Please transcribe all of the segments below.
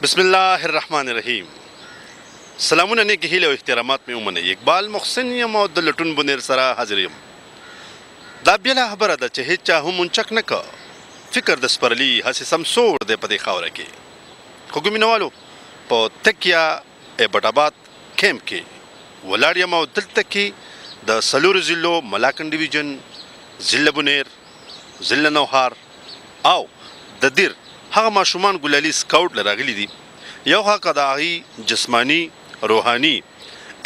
بسم الله الرحمن الرحیم. سلامونه نیک هیله او احترامات مې ومنئ. اقبال محسن یم او د لټون بنیر سره حاضر یم. دا بېله خبره ده چې هیچ چا هم منچک نه که فکر د سپرلي هسې سمسور دی په دې خاوره کې. خو ګمینهوالو په تکیه ایبټ آباد کیمپ کې ولاړ یم او دلته کې د څلورو ضلعو ملاکنډ ډیویژن، ضلع بنیر، ضلع نوهار او د دیر هغه ماشومان ګلالي سکاوټ له راغلي دي. یو خوا د هغوی جسماني، روحاني،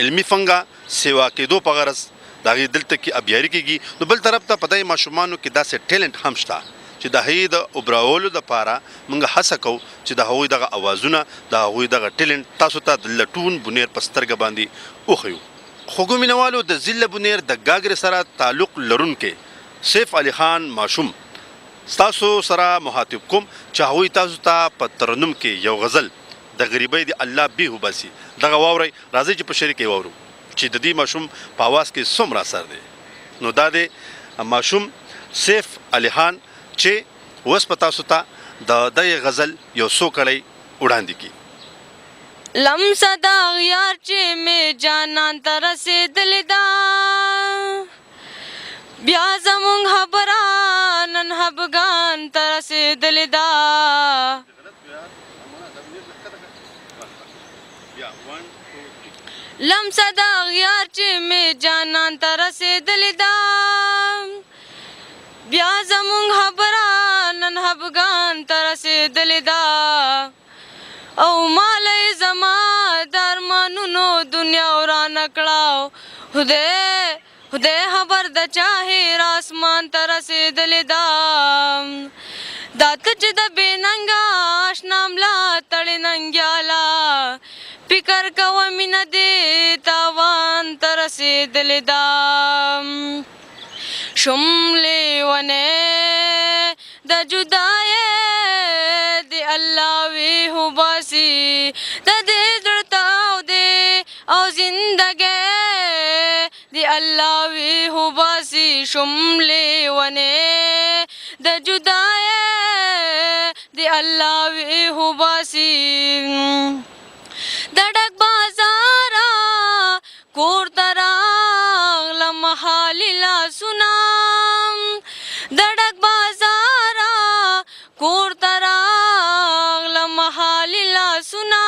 علمي فنګه سیوا کېدو په غرض د هغوی دلته کې ابیاري کېږي. نو بل طرف ته په دې ماشومانو کې داسې ټیلنټ هم شته چې د هغوی د اوبراولو دپاره موږ هڅه کوو چې د هغوی دغه اوازونه، د هغوی دغه ټیلنټ تاسو ته د لټون بنیر په سترګه باندې وښیو. خو ګمینهوالو د ضلع بنیر د ګاګرې سره تعلق لرونکی سیف علي خان ماشوم ستاسو سره مخاطب کوم چې هغوی تاسو ته په ترنم کې یو غزل د غریبۍ د الله بیهو باسي. دغه واورئ، راځئ چې په شریک یې واورو چې د دې ماشوم په اواز کې څومره اثر دی. نو دا دی ماشوم سیف علي خان چې اوس په تاسو ته د دغې غزل یو څو کړی وړاندې کړي. لمسه د اغیار چې مې جانان ته رسېدلې ده، بیا زمونږ خبره نن خفګان ته رسېدلې ده. لمسه د اغیار چې مې جانان ته رسېدلې ده، بیا زمونږ خبره نن خفګان ته رسېدلې ده. او مالی زما د ارمانونو دنیا ورانه کړه، خدای خبر د چا هیر آسمان ته رسېدلې ده. دا ته چې د بې ننګه اشنا ملا تړې ننګیاله، فکر کوه مینه دې تاوان ته رسېدلې ده. شم لیونی د جدایۍ د الله ویهو باسي، د دې زړه تاو دی او زندګۍ د الله ویهو باسي. شم لیونی د جدایۍ د الله ویهو باسي. د ډک بازاره کور ته راغلم خالي لاسونه، د ډک بازاره کور ته راغلم خالي لاسونه.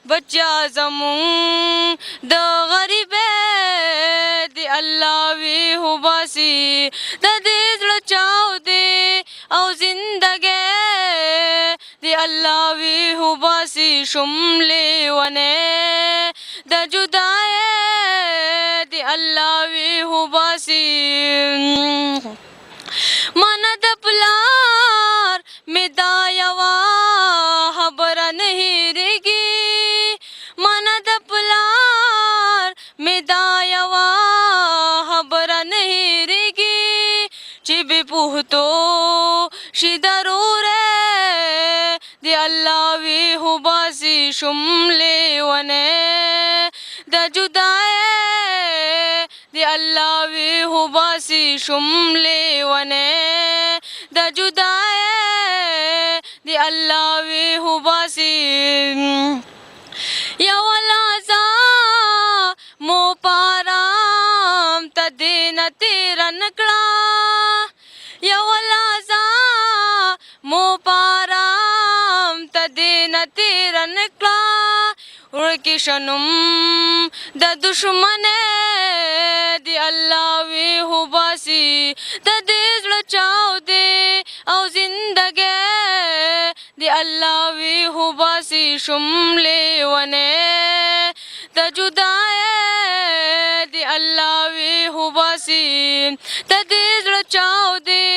بچیا زمونږ د غریبۍ د الله ویهو باسي، د دې زړه چاو دی او زندګۍ د الله ویهو باسي. شم لیونی د جدایۍ د الله ویهو باسي. مانا د پلار مې دا یوه خبره نه هېرېږي، مانا د پلار مې دا یوه خبره نه هېرېږي چې بې پوښتو شي ضرورۍ د الله ویهو باسي. شم لیونی د جدایۍ د الله ویهو باسي. شم لیونی د جدایۍ د الله ویهو باسي. یوه لحظه مو په ارام ته دې نه تېره نه کړه، یوه لحظه مو په ارام ته دې نه تېره نه کړه. ورکې شنم د دشمنۍ د الله ویهو باسي، د دې زړه چاو دی او زندګۍ د الله ویهو باسي. شم لیونی د جدایۍ د الله ویهو باسي، د دې زړه چاو دی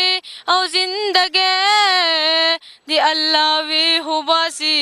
او زندګۍ د الله ویهو باسي.